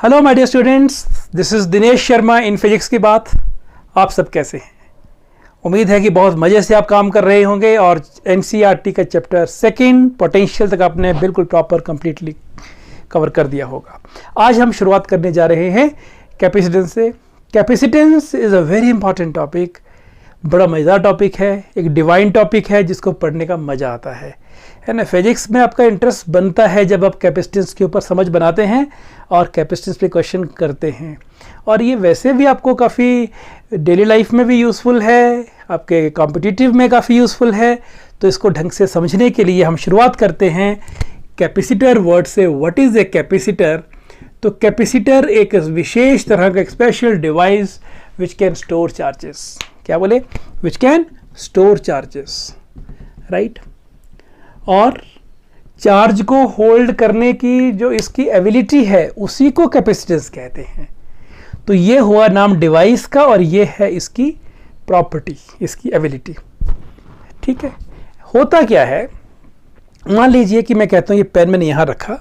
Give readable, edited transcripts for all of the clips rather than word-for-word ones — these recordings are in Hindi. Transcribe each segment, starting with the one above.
Hello my dear students, this is Dinesh Sharma in physics की बात। आप सब कैसे हैं? उम्मीद है कि बहुत मज़े से आप काम कर रहे होंगे और एनसीईआरटी का चैप्टर सेकंड पोटेंशियल तक आपने बिल्कुल प्रॉपर कंप्लीटली कवर कर दिया होगा। आज हम शुरुआत करने जा रहे हैं कैपेसिटेंस से। Capacitance is a very important topic, बड़ा मज़ेदार टॉपिक है, एक डिवाइन टॉपिक है जिसको पढ़ने का मज़ा आता है ना। फिजिक्स में आपका इंटरेस्ट बनता है जब आप कैपेसिटेंस के ऊपर समझ बनाते हैं और कैपेसिटेंस पे क्वेश्चन करते हैं। और ये वैसे भी आपको काफ़ी डेली लाइफ में भी यूज़फुल है, आपके कॉम्पिटिटिव में काफ़ी यूज़फुल है। तो इसको ढंग से समझने के लिए हम शुरुआत करते हैं कैपेसिटर वर्ड से। What is a capacitor? तो कैपेसिटर एक विशेष तरह का एक special device which can store charges. क्या बोले? Which can store charges, right. और चार्ज को होल्ड करने की जो इसकी एबिलिटी है उसी को कैपेसिटेंस कहते हैं। तो ये हुआ नाम डिवाइस का और ये है इसकी प्रॉपर्टी, इसकी एबिलिटी। ठीक है, होता क्या है, मान लीजिए कि मैं कहता हूँ ये पेन मैंने यहाँ रखा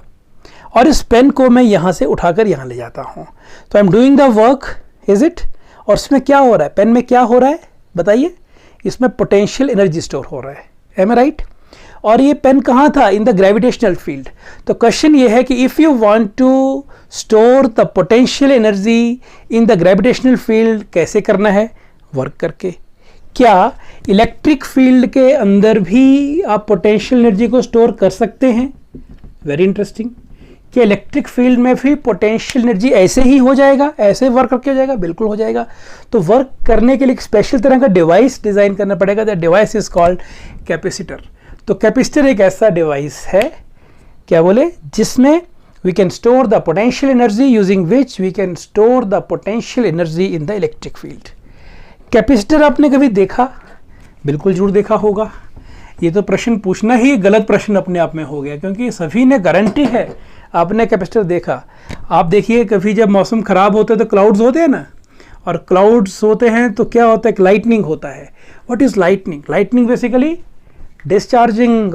और इस पेन को मैं यहाँ से उठाकर यहाँ ले जाता हूँ। तो I am doing the work, is it? और इसमें क्या हो रहा है? पेन में क्या हो रहा है बताइए? इसमें पोटेंशियल एनर्जी स्टोर हो रहा है, एम आई राइट? और ये पेन कहाँ था? In the gravitational field. तो क्वेश्चन ये है कि if you want to store the potential energy in the gravitational field, कैसे करना है? वर्क करके। क्या इलेक्ट्रिक फील्ड के अंदर भी आप पोटेंशियल एनर्जी को स्टोर कर सकते हैं? Very interesting. क्या इलेक्ट्रिक फील्ड में भी पोटेंशियल एनर्जी ऐसे ही हो जाएगा, ऐसे वर्क करके हो जाएगा? बिल्कुल हो जाएगा। तो वर्क करने के लिए एक स्पेशल तरह का डिवाइस डिज़ाइन करना पड़ेगा। The device is called capacitor. तो कैपेसिटर एक ऐसा डिवाइस है, क्या बोले, जिसमें we can store the potential energy using which we can store the potential energy in the electric field. Capacitor आपने कभी देखा? बिल्कुल जरूर देखा होगा। ये तो प्रश्न पूछना ही गलत प्रश्न अपने आप में हो गया, क्योंकि सभी ने गारंटी है आपने कैपेसिटर देखा। आप देखिए, कभी जब मौसम ख़राब होता है तो क्लाउड्स होते हैं ना, और क्लाउड्स होते हैं तो क्या होता है? लाइटनिंग होता है। What is lightning? Lightning basically discharging.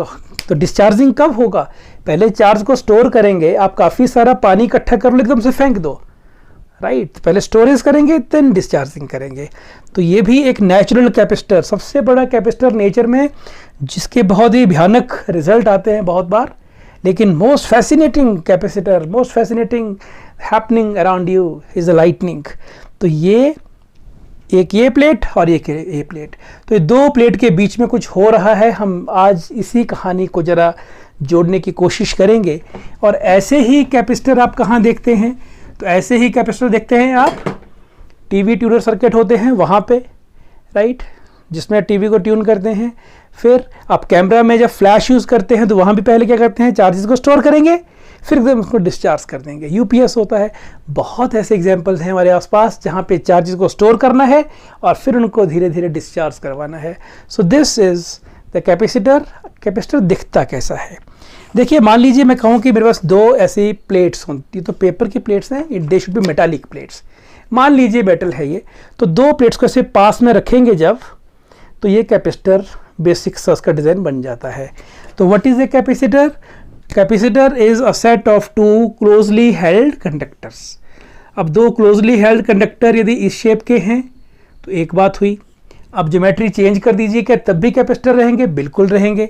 तो डिस्चार्जिंग कब होगा? पहले चार्ज को स्टोर करेंगे, आप काफ़ी सारा पानी इकट्ठा कर लो, एकदम से फेंक दो, राइट। पहले स्टोरेज करेंगे देन डिस्चार्जिंग करेंगे। तो ये भी एक नेचुरल कैपेसिटर, सबसे बड़ा कैपेसिटर नेचर में, जिसके बहुत ही भयानक रिजल्ट आते हैं बहुत बार, लेकिन most fascinating capacitor, most fascinating happening around you is a lightning. तो ये एक ये प्लेट और एक ये प्लेट, तो ये दो प्लेट के बीच में कुछ हो रहा है। हम आज इसी कहानी को जरा जोड़ने की कोशिश करेंगे। और ऐसे ही कैपेसिटर आप कहाँ देखते हैं? तो ऐसे ही कैपेसिटर देखते हैं आप टीवी ट्यूनर सर्किट होते हैं वहाँ पे, राइट, जिसमें टीवी को ट्यून करते हैं। फिर आप कैमरा में जब फ्लैश यूज़ करते हैं तो वहाँ भी पहले क्या करते हैं? चार्जेस को स्टोर करेंगे, फिर एकदम उसको डिस्चार्ज कर देंगे। यूपीएस होता है। बहुत ऐसे एग्जांपल्स हैं हमारे आसपास जहाँ पे चार्जेस को स्टोर करना है और फिर उनको धीरे धीरे डिस्चार्ज करवाना है। So this is the capacitor. Capacitor दिखता कैसा है? देखिए, मान लीजिए मैं कहूँ कि मेरे पास दो ऐसी प्लेट्स होती, तो पेपर की प्लेट्स हैं, they should be metallic plates. मान लीजिए मेटल है ये, तो दो प्लेट्स को ऐसे पास में रखेंगे जब, तो ये कैपेसिटर बेसिक सा उसका डिज़ाइन बन जाता है। तो what is a capacitor? Capacitor is a set of two closely held conductors. अब दो क्लोजली हेल्ड कंडक्टर यदि इस शेप के हैं तो एक बात हुई। अब ज्योमेट्री चेंज कर दीजिए, क्या तब भी कैपेसिटर रहेंगे? बिल्कुल रहेंगे।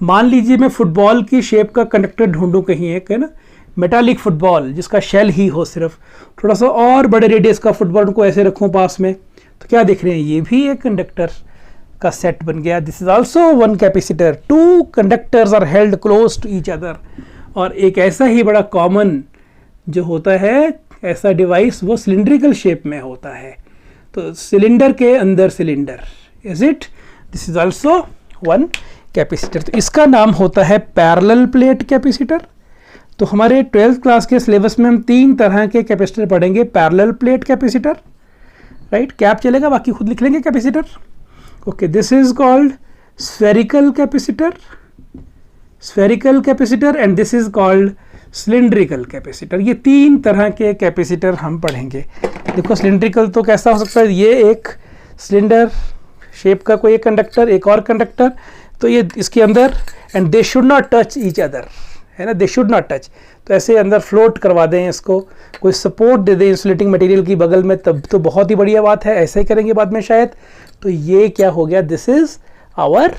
मान लीजिए मैं फुटबॉल की शेप का कंडक्टर ढूंढूं कहीं एक, है ना, मेटालिक फुटबॉल जिसका शेल ही हो, सिर्फ थोड़ा सा और बड़े रेडियस का फुटबॉल को ऐसे रखूं पास में, तो क्या देख रहे हैं? ये भी एक कंडक्टर का सेट बन गया। This is also one capacitor. Two conductors are held close to each other. और एक ऐसा ही बड़ा कॉमन जो होता है ऐसा डिवाइस, वो सिलिंड्रिकल शेप में होता है। तो सिलेंडर के अंदर cylinder, is it? This is also one capacitor. तो इसका नाम होता है पैरेलल प्लेट कैपेसिटर। तो हमारे 12th क्लास के सिलेबस में हम 3 तरह के कैपेसिटर पढ़ेंगे। Parallel plate capacitor, right, cap चलेगा, बाकी खुद लिख लेंगे capacitor. Okay, this is called spherical capacitor, spherical capacitor, and this is called cylindrical capacitor. ये 3 तरह के कैपेसिटर हम पढ़ेंगे। देखो, सिलिंड्रिकल तो कैसा हो सकता है? ये एक सिलेंडर शेप का कोई एक कंडक्टर, एक और कंडक्टर, तो ये इसके अंदर, and they should not touch each other, है ना, दे शुड नॉट टच। तो ऐसे अंदर फ्लोट करवा दें इसको, कोई सपोर्ट दे दें इंसुलेटिंग मटेरियल की बगल में, तब तो बहुत ही बढ़िया बात है। ऐसे ही करेंगे बाद में शायद। तो ये क्या हो गया, this is our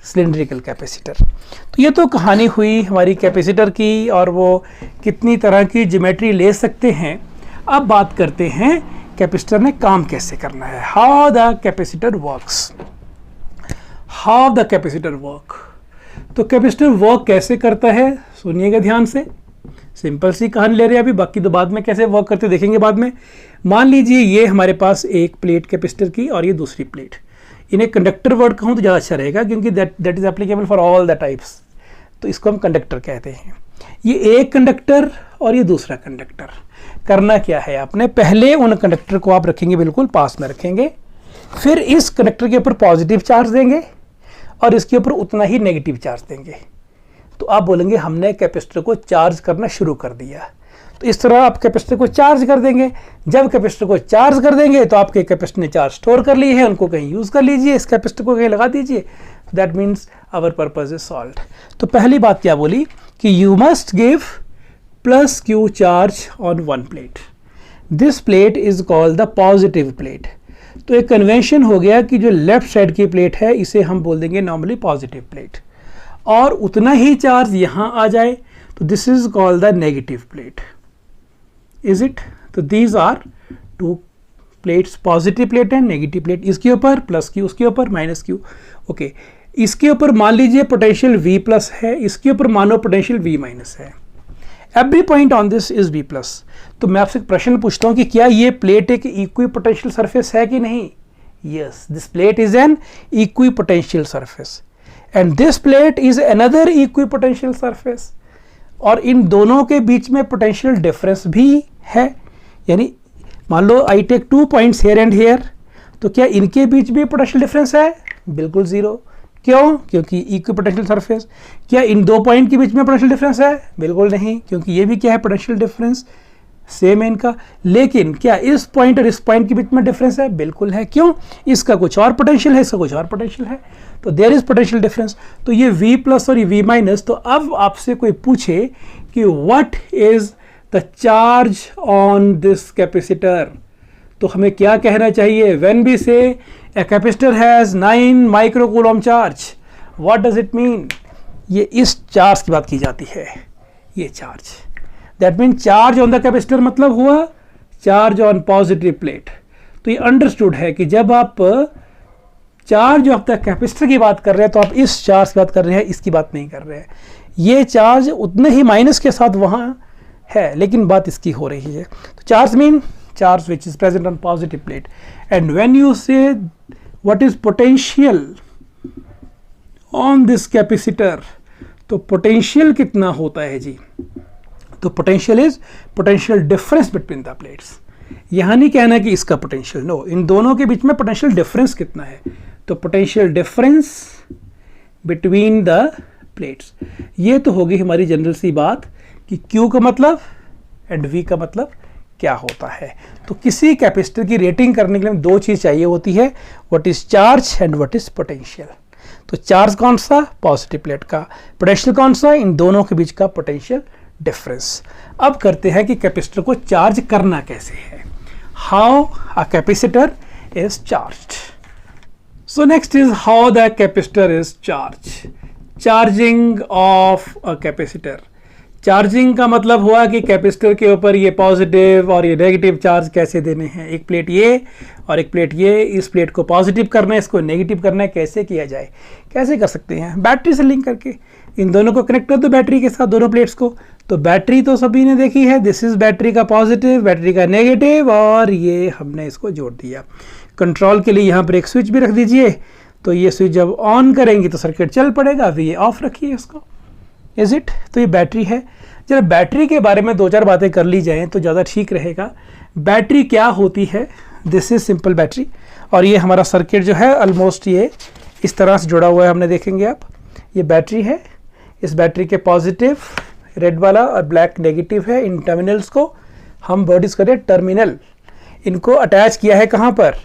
cylindrical capacitor. तो ये तो कहानी हुई हमारी कैपेसिटर की, और वो कितनी तरह की ज्योमेट्री ले सकते हैं। अब बात करते हैं कैपेसिटर ने काम कैसे करना है, how the capacitor works. How the capacitor work, तो कैपेसिटर वर्क कैसे करता है सुनिएगा ध्यान से। सिंपल सी कहानी ले रहे हैं अभी, बाकी तो बाद में कैसे वर्क करते देखेंगे बाद में। मान लीजिए ये हमारे पास एक प्लेट कैपेसिटर की और ये दूसरी प्लेट, इन्हें कंडक्टर वर्ड कहूँ तो ज़्यादा अच्छा रहेगा, क्योंकि that is applicable for all the types. तो इसको हम कंडक्टर कहते हैं। ये एक कंडक्टर और ये दूसरा कंडक्टर। करना क्या है आपने, पहले उन कंडक्टर को आप रखेंगे बिल्कुल पास में रखेंगे, फिर इस कंडक्टर के ऊपर पॉजिटिव चार्ज देंगे और इसके ऊपर उतना ही नेगेटिव चार्ज देंगे। तो आप बोलेंगे हमने कैपेसिटर को चार्ज करना शुरू कर दिया। तो इस तरह आप कैपेसिटर को चार्ज कर देंगे। जब कैपेसिटर को चार्ज कर देंगे तो आपके कैपेसिटर ने चार्ज स्टोर कर लिए हैं, उनको कहीं यूज़ कर लीजिए, इस कैपेसिटर को कहीं लगा दीजिए। That means our purpose is solved. तो पहली बात क्या बोली कि you must give plus Q charge on one plate. This plate is called the positive plate. तो एक कन्वेंशन हो गया कि जो लेफ्ट साइड की प्लेट है इसे हम बोल देंगे नॉर्मली पॉजिटिव प्लेट, और उतना ही चार्ज यहां आ जाए तो this is called the negative plate. Is it? तो these are two plates, positive plate है, नेगेटिव प्लेट। इसके ऊपर प्लस क्यू, उसके ऊपर माइनस क्यू। ओके, इसके ऊपर मान लीजिए पोटेंशियल V प्लस है, इसके ऊपर मानो पोटेंशियल V माइनस है। Every point on this is V plus. तो मैं आपसे एक प्रश्न पूछता हूं कि क्या ये प्लेट एक इक्विपोटेंशियल सरफेस है कि नहीं? Yes, this plate is an equipotential surface and this plate is another equipotential surface. और इन दोनों के बीच में पोटेंशियल डिफरेंस भी है। यानी मान लो I take 2 points here and here, तो क्या इनके बीच भी पोटेंशियल डिफरेंस है? बिल्कुल जीरो। क्यों? क्योंकि इक्विपोटेंशियल सरफेस। क्या इन 2 पॉइंट के बीच में पोटेंशियल डिफरेंस है? बिल्कुल नहीं, क्योंकि ये भी क्या है, पोटेंशियल डिफरेंस सेम है इनका। लेकिन क्या इस पॉइंट और इस पॉइंट के बीच में डिफरेंस है? बिल्कुल है। क्यों? इसका कुछ और पोटेंशियल है, इसका कुछ और पोटेंशियल है, तो देयर इज पोटेंशियल डिफरेंस। तो ये V प्लस और ये V माइनस। तो अब आपसे कोई पूछे कि what is the charge on this capacitor, तो हमें क्या कहना चाहिए? व्हेन वी से a capacitor has 9 microcoulomb charge, what does it mean? ये इस चार्ज की बात की जाती है, ये charge. That mean charge on the capacitor मतलब हुआ चार्ज ऑन पॉजिटिव प्लेट। तो ये अंडरस्टूड है कि जब आप चार्ज ऑफ द कैपेसिटर की बात कर रहे हैं तो आप इस चार्ज की बात कर रहे हैं, इसकी बात नहीं कर रहे हैं। ये चार्ज उतने ही माइनस के साथ वहाँ है, लेकिन बात इसकी हो रही है। तो charge mean charge which is present on positive plate. And when you say what is potential on this capacitor, तो potential कितना होता है जी? तो potential is potential difference between the plates. यहाँ नहीं कहना कि इसका potential, no, इन दोनों के बीच में potential difference कितना है? तो potential difference between the plates। ये तो होगी हमारी जनरल सी बात कि Q का मतलब and V का मतलब क्या होता है। तो किसी कैपेसिटर की रेटिंग करने के लिए 2 चीज़ चाहिए होती है, what is charge and what is potential. तो चार्ज कौन सा? पॉजिटिव प्लेट का। पोटेंशियल कौन सा? इन दोनों के बीच का पोटेंशियल डिफरेंस। अब करते हैं कि कैपेसिटर को चार्ज करना कैसे है, how a capacitor is charged. So next is how the capacitor is charge. Charging of a capacitor. Charging का मतलब हुआ कि कैपेसिटर के ऊपर ये पॉजिटिव और ये नेगेटिव चार्ज कैसे देने हैं। एक प्लेट ये और एक प्लेट ये, इस प्लेट को पॉजिटिव करना है, इसको नेगेटिव करना है। कैसे किया जाए? कैसे कर सकते हैं? बैटरी से लिंक करके इन दोनों को कनेक्ट कर दो बैटरी के साथ, दोनों प्लेट्स को। तो बैटरी तो सभी ने देखी है, दिस इज बैटरी का पॉजिटिव, बैटरी का नेगेटिव, और ये हमने इसको जोड़ दिया। कंट्रोल के लिए यहाँ पर एक स्विच भी रख दीजिए, तो ये स्विच जब ऑन करेंगे तो सर्किट चल पड़ेगा। अभी ये ऑफ रखिए इसको। Is it? तो ये बैटरी है। जरा बैटरी के बारे में 2-4 बातें कर ली जाएं तो ज़्यादा ठीक रहेगा। बैटरी क्या होती है? दिस इज सिंपल बैटरी, और ये हमारा सर्किट जो है ऑलमोस्ट ये इस तरह से जुड़ा हुआ है। हमने देखेंगे आप, ये बैटरी है। इस बैटरी के पॉजिटिव रेड वाला और ब्लैक नेगेटिव है। इन टर्मिनल्स को हम वर्ड यूज करें टर्मिनल। इनको अटैच किया है कहाँ पर?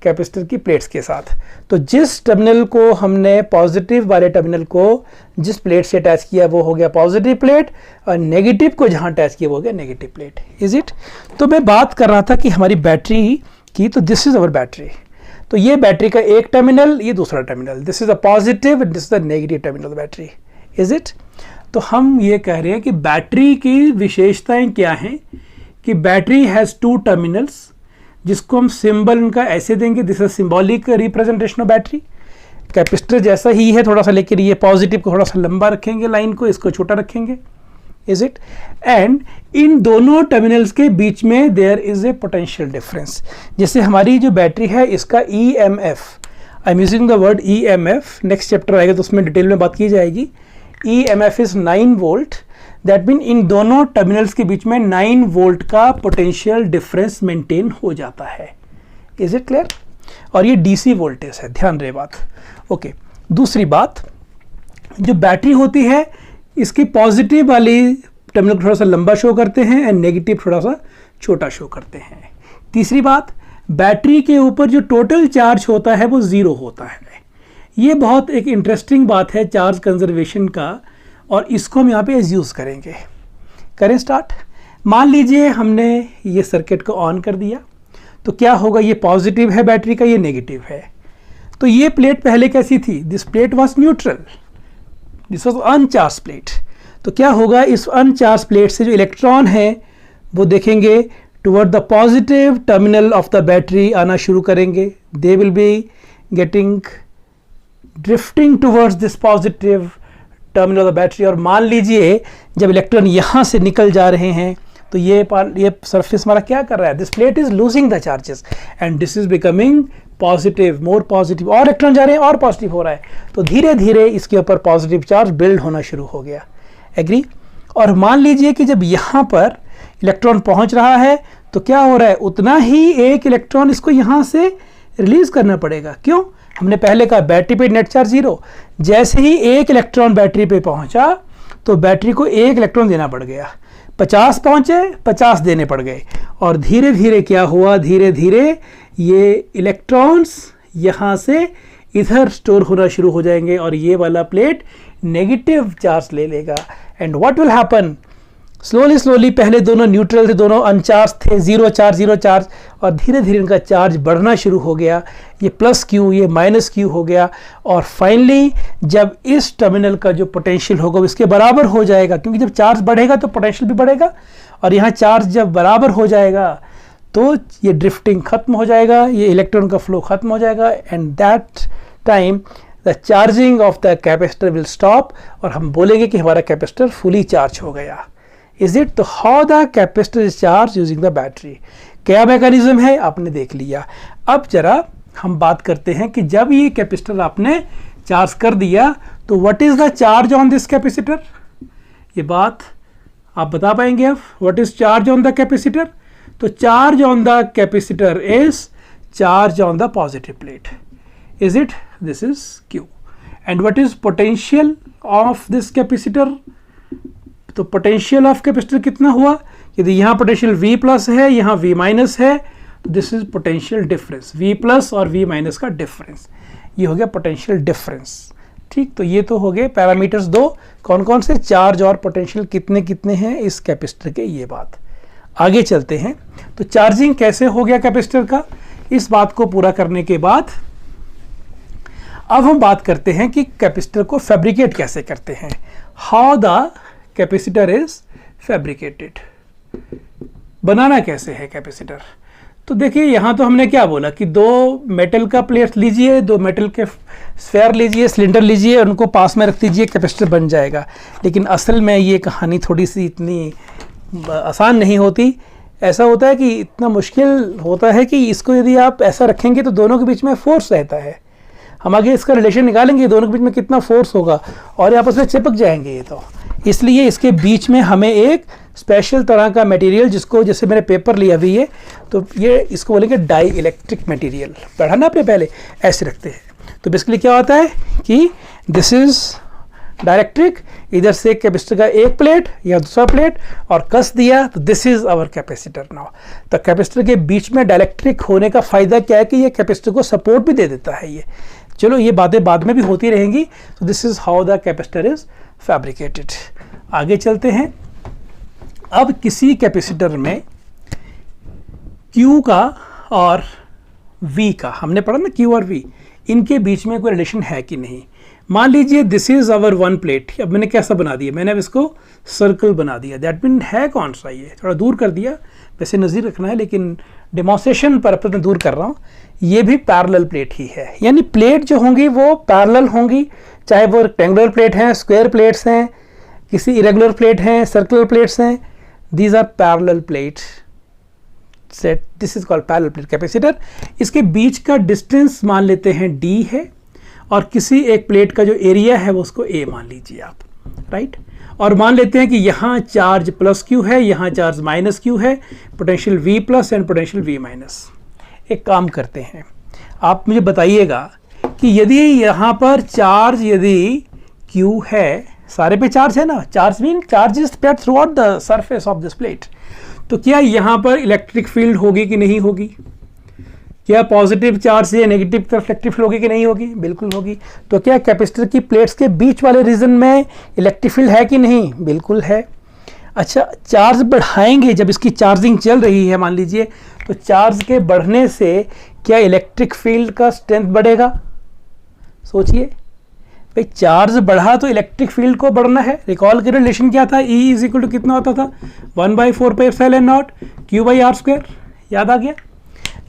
कैपेसिटर की प्लेट्स के साथ। तो जिस टर्मिनल को हमने पॉजिटिव वाले टर्मिनल को जिस प्लेट से अटैच किया वो हो गया पॉजिटिव प्लेट, और नेगेटिव को जहाँ अटैच किया वो हो गया नेगेटिव प्लेट। Is it? तो मैं बात कर रहा था कि हमारी बैटरी की, तो दिस इज अवर बैटरी। तो ये बैटरी का एक टर्मिनल, ये दूसरा terminal, this is a positive, this is the negative terminal battery. Is it? तो हम ये कह रहे हैं कि बैटरी की विशेषताएं क्या हैं कि बैटरी हैज़ टू टर्मिनल्स, जिसको हम सिंबल इनका ऐसे देंगे, this is symbolic representation of battery. Capacitor जैसा ही है थोड़ा सा, लेकिन ये पॉजिटिव को थोड़ा सा लंबा रखेंगे लाइन को, इसको छोटा रखेंगे। Is it? एंड इन दोनों टर्मिनल्स के बीच में there is a potential difference. जैसे हमारी जो बैटरी है इसका EMF, I am using the word EMF, next chapter आएगा तो उसमें डिटेल में बात की जाएगी। EMF is 9 volt, that mean इन दोनों टर्मिनल्स के बीच में 9 वोल्ट का पोटेंशियल डिफरेंस मेंटेन हो जाता है। Is it clear? और ये DC वोल्टेज है, ध्यान रहे बात। ओके, दूसरी बात, जो बैटरी होती है इसकी पॉजिटिव वाली टर्मिनल थोड़ा सा लंबा शो करते हैं एंड नेगेटिव थोड़ा सा छोटा शो करते हैं। तीसरी बात, बैटरी के ऊपर जो टोटल चार्ज होता है वो 0 होता है। ये बहुत एक इंटरेस्टिंग बात है चार्ज कंजर्वेशन का, और इसको हम यहाँ पे यूज़ करेंगे। करें स्टार्ट। मान लीजिए हमने ये सर्किट को ऑन कर दिया, तो क्या होगा, ये पॉजिटिव है बैटरी का, ये नेगेटिव है। तो ये प्लेट पहले कैसी थी? This plate was neutral, this was अनचार्ज plate. तो क्या होगा, इस अनचार्ज प्लेट से जो इलेक्ट्रॉन है वो देखेंगे toward the positive terminal of the battery आना शुरू करेंगे। They will be getting drifting towards this positive terminal of the battery. और मान लीजिए जब इलेक्ट्रॉन यहाँ से निकल जा रहे हैं तो ये सरफेस हमारा क्या कर रहा है, this plate is losing the charges and this is becoming positive, more positive, और इलेक्ट्रॉन जा रहे हैं और पॉजिटिव हो रहा है। तो धीरे धीरे इसके ऊपर पॉजिटिव चार्ज बिल्ड होना शुरू हो गया। एग्री? और मान लीजिए कि जब यहाँ पर इलेक्ट्रॉन पहुँच रहा है तो क्या हो रहा है, उतना ही एक इलेक्ट्रॉन इसको यहाँ से रिलीज करना पड़ेगा। क्यों? हमने पहले कहा बैटरी पे नेट चार्ज 0, जैसे ही एक इलेक्ट्रॉन बैटरी पे पहुंचा तो बैटरी को एक इलेक्ट्रॉन देना पड़ गया। 50 पहुंचे, 50 देने पड़ गए, और धीरे धीरे क्या हुआ, धीरे धीरे ये इलेक्ट्रॉन्स यहाँ से इधर स्टोर होना शुरू हो जाएंगे और ये वाला प्लेट नेगेटिव चार्ज ले लेगा। And what will happen, slowly slowly, पहले दोनों न्यूट्रल थे, दोनों अनचार्ज थे, 0 चार्ज, और धीरे धीरे उनका चार्ज बढ़ना शुरू हो गया। ये प्लस Q, ये माइनस Q हो गया, और फाइनली जब इस टर्मिनल का जो पोटेंशियल होगा इसके बराबर हो जाएगा, क्योंकि जब चार्ज बढ़ेगा तो पोटेंशियल भी बढ़ेगा, और यहाँ चार्ज जब बराबर हो जाएगा तो ये ड्रिफ्टिंग खत्म हो जाएगा, ये इलेक्ट्रॉन का फ्लो खत्म हो जाएगा, and that time the charging of the capacitor will stop, और हम बोलेंगे कि हमारा कैपेसिटर फुली चार्ज हो गया। Is it? तो how the capacitor is charge using the battery, क्या मैकेनिज्म है आपने देख लिया। अब जरा हम बात करते हैं कि जब ये कैपेसिटर आपने चार्ज कर दिया तो what is the charge on this capacitor, ये बात आप बता पाएंगे अब, what is charge on the capacitor? तो charge on the capacitor is charge on the positive plate. Is it? This is Q। And what is potential of this capacitor? तो पोटेंशियल ऑफ कैपेसिटर कितना हुआ, यदि यहाँ पोटेंशियल V प्लस है, यहाँ V माइनस है, तो this is potential difference, V plus और V माइनस का डिफरेंस, ये हो गया पोटेंशियल डिफरेंस। ठीक, तो ये तो हो गए पैरामीटर्स दो, कौन कौन से, चार्ज और पोटेंशियल कितने कितने हैं इस कैपेसिटर के, ये बात। आगे चलते हैं, तो चार्जिंग कैसे हो गया कैपेसिटर का, इस बात को पूरा करने के बाद अब हम बात करते हैं कि कैपेसिटर को फैब्रिकेट कैसे करते हैं, how the capacitor is fabricated, बनाना कैसे है कैपेसिटर। तो देखिए यहाँ तो हमने क्या बोला कि 2 मेटल का प्लेट लीजिए, 2 मेटल के स्फेयर लीजिए, सिलेंडर लीजिए, उनको पास में रख दीजिए, कैपेसिटर बन जाएगा। लेकिन असल में ये कहानी थोड़ी सी इतनी आसान नहीं होती। ऐसा होता है कि इतना मुश्किल होता है कि इसको यदि आप ऐसा रखेंगे तो दोनों के बीच में फोर्स रहता है। हम आगे इसका रिलेशन निकालेंगे, दोनों के बीच में कितना फोर्स होगा, और आपस में चिपक जाएंगे ये तो। इसलिए इसके बीच में हमें एक स्पेशल तरह का मटेरियल, जिसको जैसे मैंने पेपर लिया अभी ये, तो ये इसको बोलेंगे डाई इलेक्ट्रिक मटेरियल, पढ़ा ना आपने पहले, ऐसे रखते हैं। तो बेसिकली क्या होता है कि दिस इज डायरेक्ट्रिक, इधर से कैपेसिटर का एक प्लेट या दूसरा प्लेट और कस दिया, तो this is our capacitor now. तो कैपेसिटर के बीच में डायरेक्ट्रिक होने का फायदा क्या है कि ये कैपेसिटर को सपोर्ट भी दे देता है। ये चलो ये बातें बाद में भी होती रहेंगी। तो this is how the capacitor is fabricated. आगे चलते हैं। अब किसी कैपेसिटर में Q का और V का, हमने पढ़ा ना Q और V, इनके बीच में कोई रिलेशन है कि नहीं। मान लीजिए this is our one plate. अब मैंने कैसा बना दिया, मैंने अब इसको सर्कल बना दिया। दैट मीन है कौन सा, ये थोड़ा दूर कर दिया, वैसे नज़दीक रखना है लेकिन डेमोन्स्ट्रेशन पर्पस में दूर कर रहा हूँ। ये भी पैरेलल प्लेट ही है, यानी प्लेट जो होंगी वो पैरेलल होंगी, चाहे वो रेक्टेंगुलर प्लेट हैं, स्क्वायर प्लेट्स हैं, किसी इरेगुलर प्लेट हैं, सर्कुलर प्लेट्स हैं। These are parallel plate set, this is called parallel plate capacitor. इसके बीच का डिस्टेंस मान लेते हैं d है और किसी एक प्लेट का जो एरिया है वो उसको a मान लीजिए आप, राइट। और मान लेते हैं कि यहाँ चार्ज प्लस q है, यहाँ चार्ज माइनस q है, potential v plus and potential v minus. एक काम करते हैं, आप मुझे बताइएगा कि यदि यहाँ पर चार्ज यदि q है, सारे पे चार्ज है ना, charge mean charge is spread through out the surface of this plate, तो क्या यहाँ पर इलेक्ट्रिक फील्ड होगी कि नहीं होगी? क्या पॉजिटिव चार्ज से नेगेटिव तरफ इलेक्ट्रिक फील्ड होगी कि नहीं होगी? बिल्कुल होगी। तो क्या कैपेसिटर की प्लेट्स के बीच वाले रीजन में इलेक्ट्रिक फील्ड है कि नहीं? बिल्कुल है। अच्छा, चार्ज बढ़ाएंगे, जब इसकी चार्जिंग चल रही है मान लीजिए, तो चार्ज के बढ़ने से क्या इलेक्ट्रिक फील्ड का स्ट्रेंथ बढ़ेगा? सोचिए भाई, चार्ज बढ़ा तो इलेक्ट्रिक फील्ड को बढ़ना है। रिकॉल करें रिलेशन क्या था, E इज इक्वल टू कितना होता था, 1/4πε0 Q/r²। याद आ गया?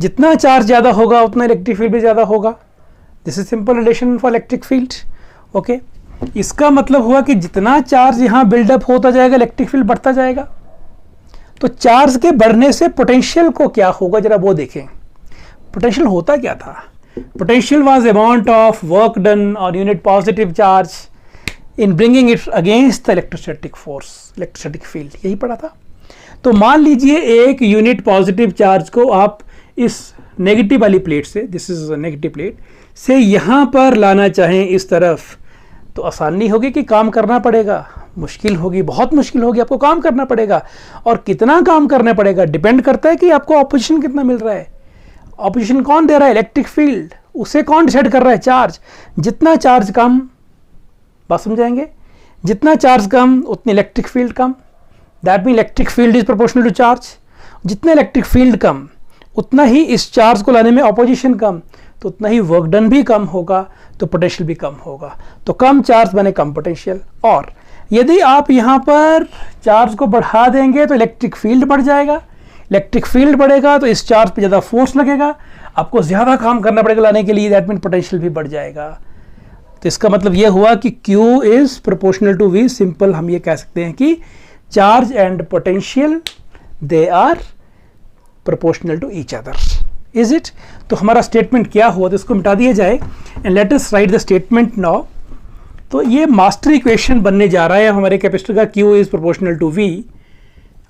जितना चार्ज ज़्यादा होगा उतना इलेक्ट्रिक फील्ड भी ज़्यादा होगा। This is simple relation for electric field. Okay, इसका मतलब हुआ कि जितना चार्ज यहाँ बिल्डअप होता जाएगा इलेक्ट्रिक फील्ड बढ़ता जाएगा। तो चार्ज के बढ़ने से पोटेंशियल को क्या होगा जरा वो देखें। पोटेंशियल होता क्या था? Potential was amount of work done on unit positive charge in bringing it against the electrostatic force, electrostatic field। यही पढ़ा था। तो मान लीजिए एक यूनिट पॉजिटिव चार्ज को आप इस नेगेटिव वाली प्लेट से, दिस इज नेगेटिव प्लेट से यहाँ पर लाना चाहें इस तरफ, तो आसानी होगी कि काम करना पड़ेगा? मुश्किल होगी, बहुत मुश्किल होगी, आपको काम करना पड़ेगा। और कितना काम करना पड़ेगा डिपेंड करता है कि आपको ऑपोजिशन कितना मिल रहा है। ऑपोजिशन कौन दे रहा है? Electric field. उसे कौन डिसाइड कर रहा है? चार्ज। जितना चार्ज कम, बात समझाएंगे, जितना चार्ज कम उतनी इलेक्ट्रिक फील्ड कम। That mean electric field is proportional to charge. जितना इलेक्ट्रिक फील्ड कम उतना ही इस चार्ज को लाने में ऑपोजिशन कम, तो उतना ही वर्क डन भी कम होगा, तो पोटेंशियल भी कम होगा। तो कम चार्ज बने कम पोटेंशियल। और यदि आप यहाँ पर चार्ज को बढ़ा देंगे तो इलेक्ट्रिक फील्ड बढ़ जाएगा। इलेक्ट्रिक फील्ड बढ़ेगा तो इस चार्ज पे ज़्यादा फोर्स लगेगा, आपको ज़्यादा काम करना पड़ेगा लाने के लिए। दैट मीन पोटेंशियल भी बढ़ जाएगा। तो इसका मतलब ये हुआ कि Q is proportional to V। Simple हम ये कह सकते हैं कि charge and potential they are proportional to each other. Is it? तो हमारा स्टेटमेंट क्या हुआ, तो इसको मिटा दिया जाए and let us right the statement now. तो ये मास्टर इक्वेशन बनने जा रहा है हमारे कैपेसिटर का, Q is proportional to V,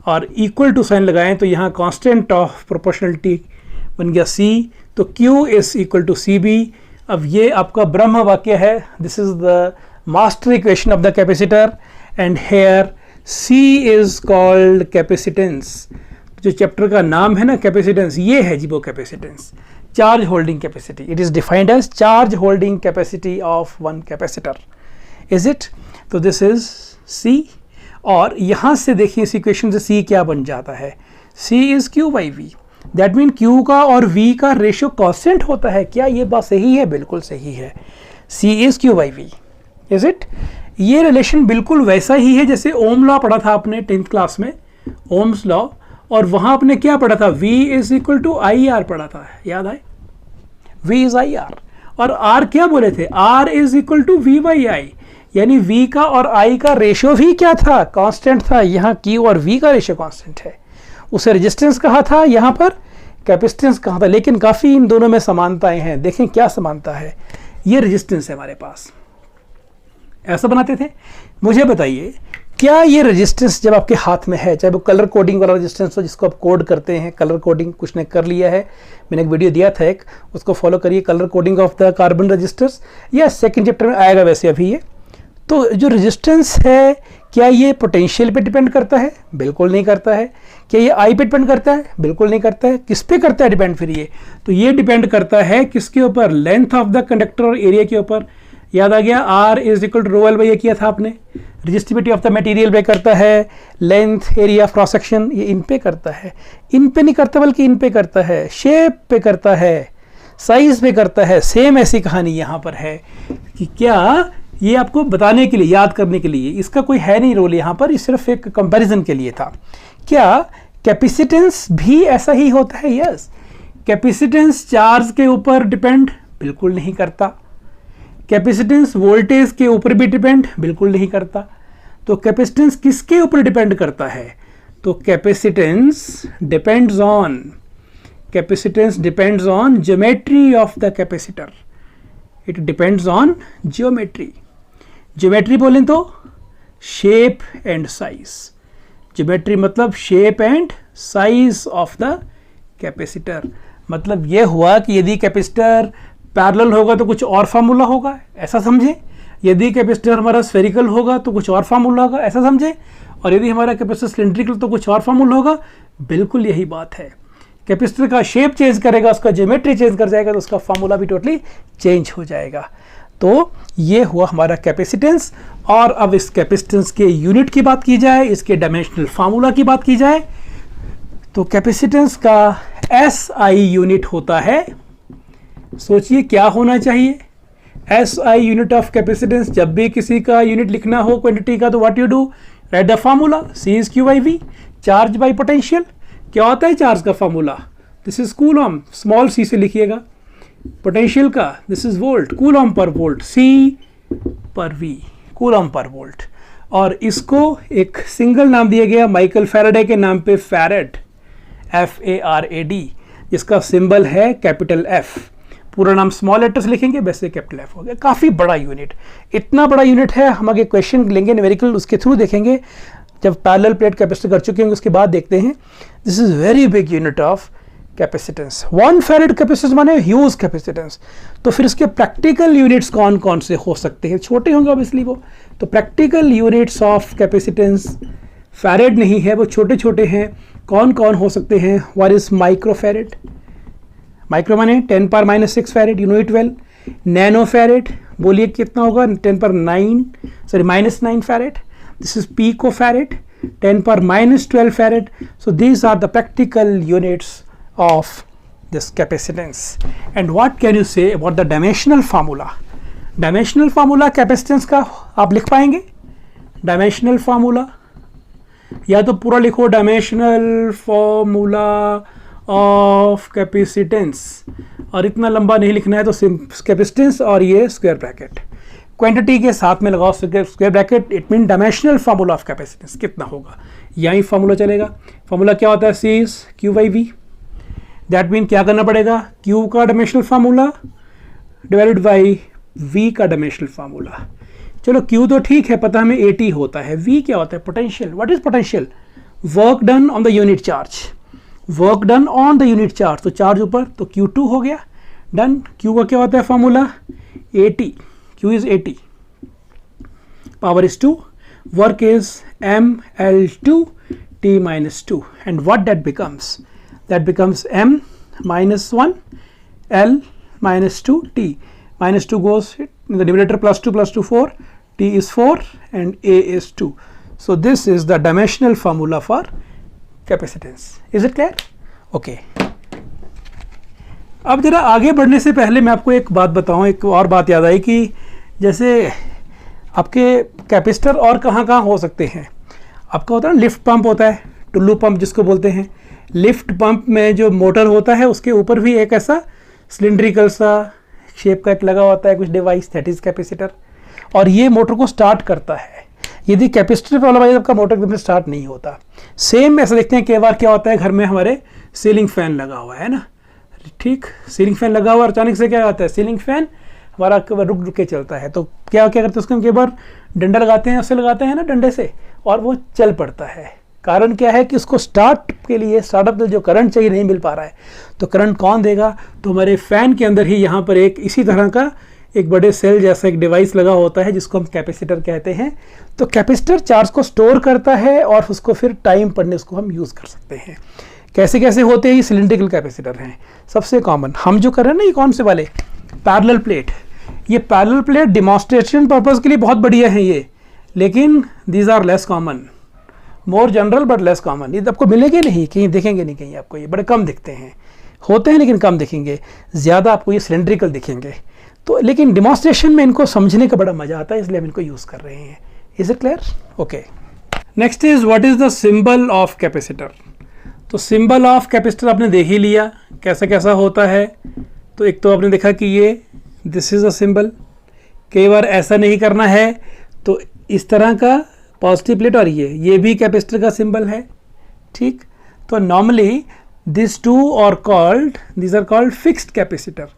और इक्वल टू साइन लगाएं तो यहाँ कांस्टेंट ऑफ प्रोपोर्शनलिटी बन गया C, तो Q is equal to CB। अब ये आपका ब्रह्म वाक्य है, this is the master equation of the capacitor and here C is called capacitance. जो चैप्टर का नाम है ना कैपेसिटेंस, ये है जी वो capacitance, charge holding capacity. It is defined as charge holding capacity of one capacitor. Is it? तो दिस इज C। और यहाँ से देखिए इस इक्वेशन से C क्या बन जाता है, C is Q/V। That mean Q का और V का रेशियो कांस्टेंट होता है। क्या ये बात सही है? बिल्कुल सही है। C is Q/V। Is it? ये रिलेशन बिल्कुल वैसा ही है जैसे ओम लॉ पढ़ा था आपने 10th क्लास में, ओम्स लॉ, और वहाँ आपने क्या पढ़ा था, V is equal to IR पढ़ा था, याद आए? V इज IR और R क्या बोले थे, R is equal to V/I, यानी V का और I का रेशियो भी क्या था, कांस्टेंट था। यहाँ Q और V का रेशियो कांस्टेंट है। उसे रेजिस्टेंस कहा था, यहाँ पर कैपेसिटेंस कहा था, लेकिन काफ़ी इन दोनों में समानताएं हैं। देखें क्या समानता है, ये रेजिस्टेंस है हमारे पास, ऐसा बनाते थे। मुझे बताइए क्या ये रेजिस्टेंस जब आपके हाथ में है, चाहे वो कलर कोडिंग वाला रेजिस्टेंस हो जिसको आप कोड करते हैं, कलर कोडिंग कुछ ने कर लिया है, मैंने एक वीडियो दिया था एक, उसको फॉलो करिए, colour coding of the carbon resistors, या सेकंड चैप्टर में आएगा वैसे अभी ये। तो जो रेजिस्टेंस है क्या ये पोटेंशियल पे डिपेंड करता है? बिल्कुल नहीं करता है। क्या ये आई पे डिपेंड करता है? बिल्कुल नहीं करता है। किस पे करता है डिपेंड फिर ये? तो ये डिपेंड करता है किसके ऊपर? लेंथ ऑफ द कंडक्टर और एरिया के ऊपर। याद आ गया, R is equal to rho L by A किया था आपने। रेजिस्टिविटी ऑफ द मटेरियल पे करता है, लेंथ, एरिया, क्रॉस सेक्शन, ये इन पे करता है। इन पे नहीं करता बल्कि इन पे करता है, शेप पे करता है, साइज पे करता है। सेम ऐसी कहानी यहाँ पर है कि क्या ये आपको बताने के लिए, याद करने के लिए, इसका कोई है नहीं रोल यहाँ पर, ये सिर्फ एक कंपैरिजन के लिए था। क्या कैपेसिटेंस भी ऐसा ही होता है? यस। कैपेसिटेंस चार्ज के ऊपर डिपेंड बिल्कुल नहीं करता। कैपेसिटेंस वोल्टेज के ऊपर भी डिपेंड बिल्कुल नहीं करता। तो कैपेसिटेंस किसके ऊपर डिपेंड करता है? तो capacitance depends on geometry of the capacitor. It depends on geometry. Geometry बोलें तो शेप एंड साइज। ज्योमेट्री मतलब shape and size of the capacitor. मतलब यह हुआ कि यदि कैपेसिटर पैरेलल होगा तो कुछ और फार्मूला होगा, ऐसा समझे। यदि कैपेसिटर हमारा स्फेरिकल होगा तो कुछ और फार्मूला होगा, ऐसा समझे। और यदि हमारा कैपेसिटर सिलिंड्रिकल तो कुछ और फार्मूला होगा। बिल्कुल यही बात है। कैपेसिटर का शेप चेंज करेगा, उसका ज्योमेट्री चेंज कर जाएगा तो उसका फार्मूला भी टोटली चेंज हो जाएगा। तो ये हुआ हमारा कैपेसिटेंस। और अब इस कैपेसिटेंस के यूनिट की बात की जाए, इसके डायमेंशनल फार्मूला की बात की जाए, तो कैपेसिटेंस का SI यूनिट होता है, सोचिए क्या होना चाहिए? SI unit of capacitance. जब भी किसी का यूनिट लिखना हो क्वांटिटी का तो what you do? Right the formula, C is Q by V, charge by potential. क्या होता है चार्ज का formula? This is coulomb, small c से लिखिएगा। पोटेंशियल का this is volt, coulomb per volt, C पर V, कूलम पर वोल्ट। और इसको एक सिंगल नाम दिया गया माइकल फैराडे के नाम पे, फैरेड, FARAD, जिसका सिंबल है कैपिटल F। पूरा नाम स्मॉल लेटर से लिखेंगे, वैसे कैपिटल F हो गया। काफ़ी बड़ा यूनिट, इतना बड़ा यूनिट है। हम आगे क्वेश्चन लेंगे न्यूमेरिकल, उसके थ्रू देखेंगे जब पैरेलल प्लेट कैपेसिटर कर चुके होंगे उसके बाद देखते हैं। This is very big unit of capacitance. 1 farad capacitance माने ह्यूज कैपेसिटेंस। तो फिर इसके प्रैक्टिकल यूनिट्स कौन कौन से हो सकते हैं? छोटे होंगे ऑब्वियसली वो। तो practical units of capacitance farad नहीं है, वो छोटे छोटे हैं। कौन कौन हो सकते हैं? What is micro farad? Micro माने 10 power -6 farad, you know it well. Nano farad, बोलिए कितना होगा? 10 power -9 farad. This is picofarad, 10 power -12 farad. So these are the practical units of this capacitance. And what can you say about the dimensional formula? Dimensional formula capacitance का आप लिख पाएंगे? Dimensional formula या तो पूरा लिखो, dimensional formula of capacitance, और इतना लंबा नहीं लिखना है तो capacitance और ये स्क्वायर ब्रैकेट क्वांटिटी के साथ में लगाओ square bracket. It mean dimensional formula of capacitance कितना होगा, यही फार्मूला चलेगा। फार्मूला क्या होता है? C is Q by V। That mean क्या करना पड़ेगा? Q का dimensional formula divided by V का डायमेंशनल फार्मूला। चलो Q तो ठीक है, पता हमें 80 होता है। V क्या होता है? Potential. What is potential? Work done on the unit charge. Work done on the unit charge, तो चार्ज ऊपर, तो Q2 हो गया, डन। Q का क्या होता है formula? 80। Q is 80, power is 2, work is mL2 t minus 2, and what that becomes? That becomes m minus 1 L minus 2 t. Minus 2 goes in the numerator, plus 2 4, t is 4 and A is 2. So this is the dimensional formula for capacitance. Is it clear? Okay. अब जरा आगे बढ़ने से पहले मैं आपको एक बात बताऊं, एक और बात याद आई कि जैसे आपके कैपेसिटर और कहाँ कहाँ हो सकते हैं। आपका होता है ना लिफ्ट पंप होता है, टुल्लू पंप जिसको बोलते हैं। लिफ्ट पंप में जो मोटर होता है उसके ऊपर भी एक ऐसा सिलिंड्रिकल सा शेप का एक लगा होता है कुछ डिवाइस, दैट इज कैपेसिटर। और ये मोटर को स्टार्ट करता है। यदि कैपेसिटर प्रॉब्लम आए आपका मोटर एकदम स्टार्ट नहीं होता। सेम ऐसा देखते हैं कई बार क्या होता है, घर में हमारे सीलिंग फैन लगा हुआ है ना, ठीक, सीलिंग फैन लगा हुआ और अचानक से क्या होता है, सीलिंग फैन हमारा रुक रुक के चलता है। तो क्या क्या करते हैं उसके हम कई बार डंडा लगाते हैं, उससे लगाते हैं ना डंडे से, और वो चल पड़ता है। कारण क्या है कि उसको स्टार्ट के लिए स्टार्टअप जो करंट चाहिए नहीं मिल पा रहा है। तो करंट कौन देगा? तो हमारे फ़ैन के अंदर ही यहाँ पर एक इसी तरह का एक बड़े सेल जैसा एक डिवाइस लगा होता है जिसको हम कैपेसिटर कहते हैं। तो कैपेसिटर चार्ज को स्टोर करता है और उसको फिर टाइम पढ़ने उसको हम यूज़ कर सकते हैं। कैसे कैसे होते हैं? ये सिलिंड्रिकल कैपेसिटर हैं सबसे कॉमन। हम जो कर रहे हैं ना, ये कौन से वाले, पैरेलल प्लेट। ये पैरेलल प्लेट डिमॉन्स्ट्रेशन पर्पज़ के लिए बहुत बढ़िया है ये, लेकिन these are less common, more general but less common. ये आपको मिलेंगे नहीं, कहीं दिखेंगे नहीं, कहीं आपको ये बड़े कम दिखते हैं, होते हैं लेकिन कम दिखेंगे, ज़्यादा आपको ये सिलेंड्रिकल दिखेंगे। तो लेकिन डिमॉन्स्ट्रेशन में इनको समझने का बड़ा मज़ा आता है, इसलिए हम इनको यूज़ कर रहे हैं। Is it clear? Okay, next is what is the symbol of capacitor. तो सिंबल ऑफ कैपेसिटर आपने देख ही लिया कैसा कैसा होता है। तो एक तो आपने देखा कि ये दिस इज़ अ सिंबल। कई बार ऐसा नहीं करना है तो इस तरह का पॉजिटिव प्लेट, और ये भी कैपेसिटर का सिंबल है, ठीक। तो normally this two are called fixed capacitor.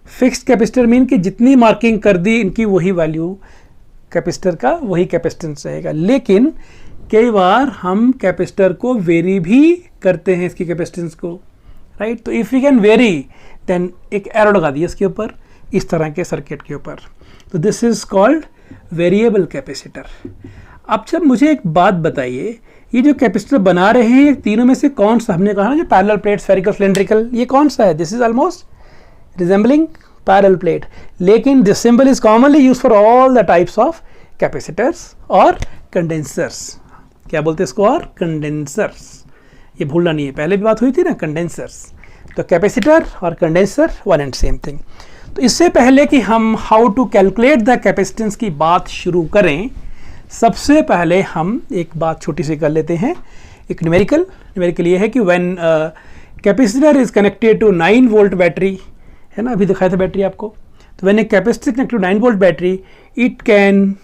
Fixed capacitor mean कि जितनी मार्किंग कर दी इनकी वही वैल्यू कैपेसिटर का, वही कैपेसिटेंस रहेगा। लेकिन कई बार हम कैपेसिटर को वेरी भी करते हैं, इसकी कैपेसिटेंस को, राइट। तो if we can vary then एक एरो लगा दिया इसके ऊपर, इस तरह के सर्किट के ऊपर। तो this is called variable capacitor. अब जब मुझे एक बात बताइए, ये जो कैपेसिटर बना रहे हैं तीनों में से कौन सा, हमने कहा ना जो पैरेलल प्लेट, स्फेरिकल, सिलिंड्रिकल, ये कौन सा है? This is almost resembling parallel plate, लेकिन this symbol is commonly use for all the types of capacitors और कंडेंसर्स। क्या बोलते हैं इसको? और कंडेंसर्स। ये भूलना नहीं है, पहले भी बात हुई थी ना, कंडेंसर्स। तो कैपेसिटर और condenser one and same thing. तो इससे पहले कि हम how to calculate the capacitance की बात शुरू करें, सबसे पहले हम एक बात छोटी सी कर लेते हैं, एक न्यूमेरिकल ये है कि when capacitor is connected to 9 volt battery, है ना, अभी दिखाया था बैटरी आपको। तो when a capacitor connected to 9 volt battery, it can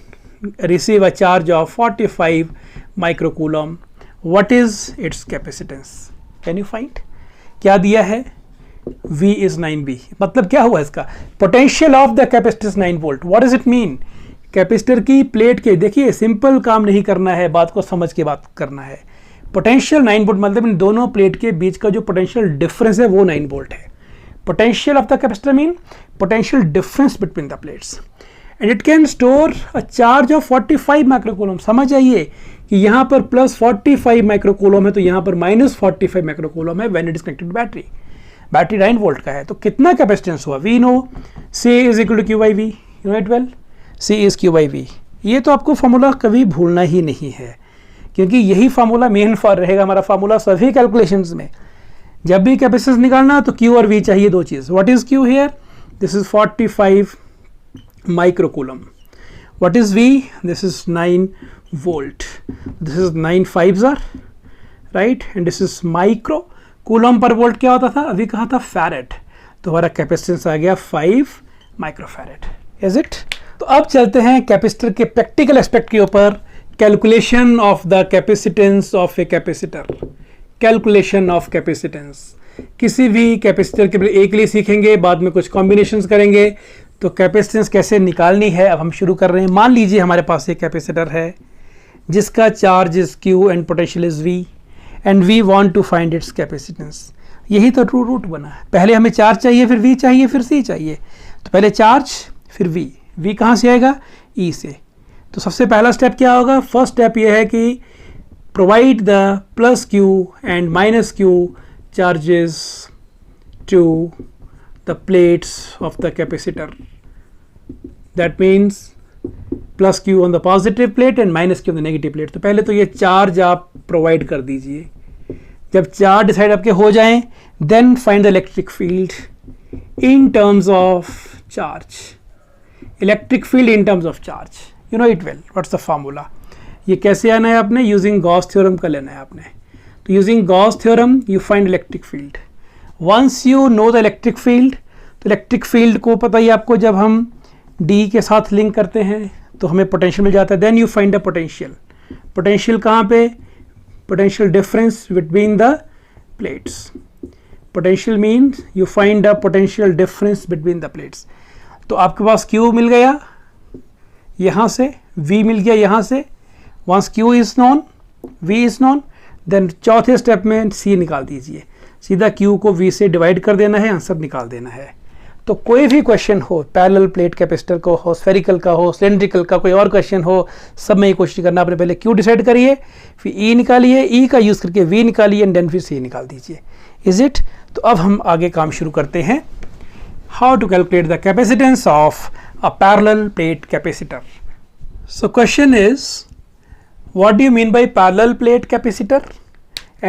receive a charge of 45 microcoulomb. What is its capacitance? Can you find? क्या दिया है? V is 9V। मतलब क्या हुआ इसका? Potential of the capacitor 9 volt. What does it mean? Capacitor की प्लेट के, देखिए सिंपल काम नहीं करना है, बात को समझ के बात करना है। पोटेंशियल 9 वोल्ट मतलब इन दोनों प्लेट के बीच का जो पोटेंशियल डिफरेंस है वो 9 वोल्ट है। Potential of the capacitor mean potential difference between the plates, and it can store a charge of 45 microcoulomb. समझ आइए कि यहाँ पर प्लस 45 माइक्रोकूलम है तो यहाँ पर माइनस 45 माइक्रोकूलम है when it is connected to battery. Battery 9 volt का है तो कितना कैपेसिटेंस हुआ? We know C is equal to Q by V, you know it well, C is Q by V। ये तो आपको फार्मूला कभी भूलना ही नहीं है, क्योंकि यही फार्मूला मेन फॉर रहेगा हमारा फार्मूला सभी कैलकुलेशंस में। जब भी कैपेसिटेंस निकालना तो Q और V चाहिए, दो चीज़। What is Q here? This is 45 microcoulomb. What is V? This is 9 volt. This is 9 5s are right, and this is micro. Coulomb per volt क्या होता था? अभी कहा था फैरेड, तो हमारा कैपेसिटेंस आ गया 5 माइक्रोफैरेड। Is it? तो अब चलते हैं कैपेसिटर के प्रैक्टिकल एस्पेक्ट के ऊपर, calculation of the capacitance of a capacitor. Calculation of capacitance किसी भी कैपेसिटर के लिए एक लिए सीखेंगे, बाद में कुछ कॉम्बिनेशंस करेंगे। तो कैपेसिटेंस कैसे निकालनी है अब हम शुरू कर रहे हैं। मान लीजिए हमारे पास एक कैपेसिटर है जिसका charge is Q and potential is V, and we want to find its capacitance. यही तो ट्रू रूट बना है, पहले हमें चार्ज चाहिए, फिर V चाहिए, फिर C चाहिए। तो पहले चार्ज फिर V। V कहाँ से आएगा? E से। तो सबसे पहला स्टेप क्या होगा? फर्स्ट स्टेप ये है कि provide the plus Q and minus Q charges to the plates of the capacitor. That means plus Q on the positive plate and minus Q on the negative plate. तो पहले तो ये चार्ज आप प्रोवाइड कर दीजिए। जब चार्ज डिसाइड आपके हो जाएं, then find the electric field in terms of charge. Electric field in terms of charge, you know it well. What's the formula? ये कैसे आना है आपने? यूजिंग गॉस थ्योरम का लेना है आपने। तो using Gauss theorem you find electric field. Once you know the electric field, तो इलेक्ट्रिक फील्ड को पता ही आपको, जब हम D के साथ लिंक करते हैं तो हमें पोटेंशियल मिल जाता है। Then you find the potential. Potential कहाँ पे? Potential difference between the plates. Potential means you find the potential difference between the plates. तो आपके पास Q मिल गया यहाँ से, V मिल गया यहाँ से। Once Q is known, V is known, then चौथे स्टेप में C निकाल दीजिए। सीधा Q को V से डिवाइड कर देना है, आंसर निकाल देना है। तो कोई भी क्वेश्चन हो, पैरेलल प्लेट कैपेसिटर को हो, स्फेरिकल का हो, सिलेंड्रिकल का, कोई और क्वेश्चन हो, सब में ये क्वेश्चन करना। आपने पहले Q डिसाइड करिए, फिर E निकालिए, E का यूज़ करके V निकालिए एंड देन फिर C निकाल दीजिए। Is it? तो अब हम आगे काम शुरू करते हैं। How to calculate the capacitance of a parallel plate capacitor. So question is, what do you mean by parallel plate capacitor,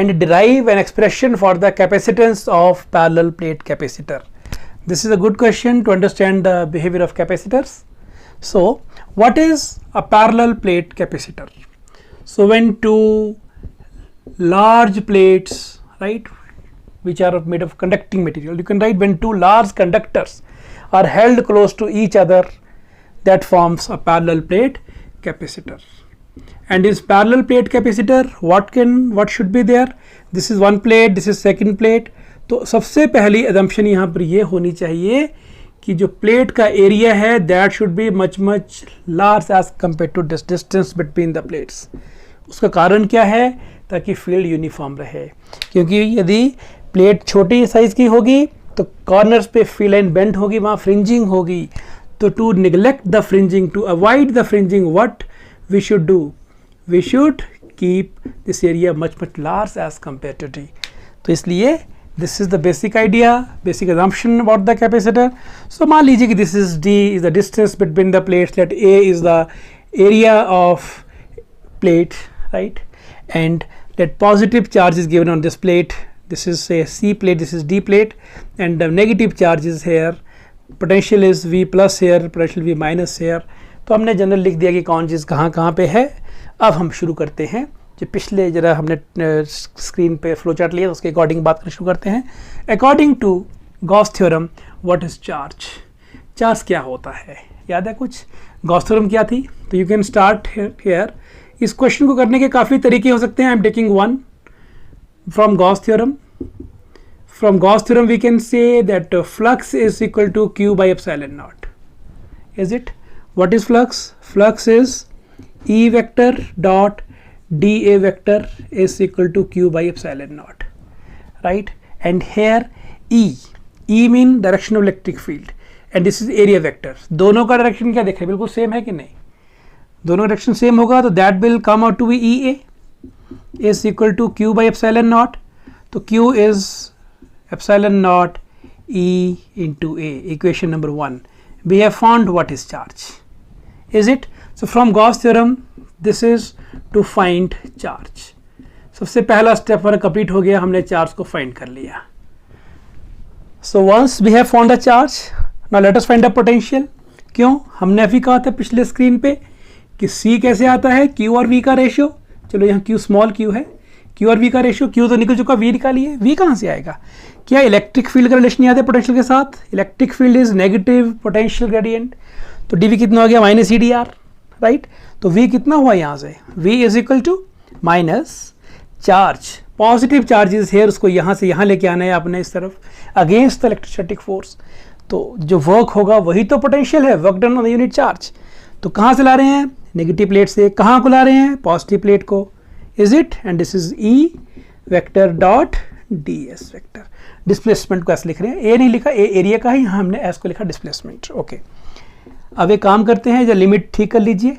and derive an expression for the capacitance of parallel plate capacitor. This is a good question to understand the behavior of capacitors. So what is a parallel plate capacitor? So when two large plates, right, which are made of conducting material, you can write when two large conductors are held close to each other, that forms a parallel plate capacitor. And is parallel plate capacitor, what should be there? This is one plate, this is second plate. तो सबसे पहली assumption यहाँ पर ये होनी चाहिए कि जो प्लेट का एरिया है that should be much large as compared to this distance between the plates. उसका कारण क्या है? ताकि फील्ड यूनिफॉर्म रहे, क्योंकि यदि प्लेट छोटी साइज की होगी तो कॉर्नर्स पे फील्ड लाइन बेंड होगी, वहाँ फ्रिंजिंग होगी। तो to neglect the fringing, to avoid the fringing, what we should do? We should keep this area much large as compared to D. तो इसलिए this is the basic idea, basic assumption about the capacitor. So मान लीजिए कि this is D is the distance between the plates, let A is the area of plate, right? And let positive charge is given on this plate. This is say C plate, this is D plate, and the negative charge is here. Potential is V plus here, potential V minus here. तो हमने जनरल लिख दिया कि कौन चीज़ कहाँ पे है। अब हम शुरू करते हैं, जो पिछले जरा हमने स्क्रीन पे फ्लो चार्ट लिया, उसके अकॉर्डिंग बात करना शुरू करते हैं। According to Gauss theorem, what is charge? Charge क्या होता है, याद है कुछ? गॉस थ्योरम क्या थी? तो यू कैन स्टार्ट हियर। इस क्वेश्चन को करने के काफ़ी तरीके हो सकते हैं। I am taking one from Gauss theorem. From Gauss theorem we can say that flux is equal to Q by epsilon naught. Is it? What is flux? Flux is E vector dot dA vector is equal to Q by epsilon naught, right? And here E mean direction of electric field, and this is area vector. दोनों का डायरेक्शन क्या देख रहे हैं, बिल्कुल सेम है कि नहीं? दोनों डायरेक्शन सेम होगा तो that will come out to be EA is equal to Q by epsilon naught. तो Q is epsilon naught E into A. Equation number 1. We have found what is charge. Is it? So from Gauss theorem, this is to find charge. सबसे पहला स्टेप हमारा कंप्लीट हो गया, हमने चार्ज को फाइंड कर लिया। So once we have found the charge, now let us find the potential. क्यों? हमने अभी कहा था पिछले स्क्रीन पे कि C कैसे आता है, Q और V का रेशियो। चलो यहाँ Q स्मॉल Q है, Q और V का रेशियो, Q तो निकल चुका, V निकालिए। V कहाँ से आएगा? क्या इलेक्ट्रिक फील्ड का रिलेशन याद है पोटेंशियल के साथ? Electric field is negative potential gradient. तो dV कितना हो गया? Minus EDR, right? तो V कितना हुआ यहाँ से? V is equal to minus charge, positive charges है, उसको यहाँ से यहाँ लेके आना है आपने इस तरफ, अगेंस्ट द इलेक्ट्रोस्टैटिक फोर्स। तो जो वर्क होगा वही तो पोटेंशियल है, work done on the unit charge. तो कहाँ से ला रहे हैं? नेगेटिव प्लेट से। कहाँ को ला रहे हैं? पॉजिटिव प्लेट को। Is it? And this is E vector dot ds vector. Displacement को ऐसे लिख रहे हैं, ए नहीं लिखा, ए एरिया का है, यहाँ हमने एस को लिखा डिस्प्लेसमेंट। ओके, अब एक काम करते हैं, जरा लिमिट ठीक कर लीजिए,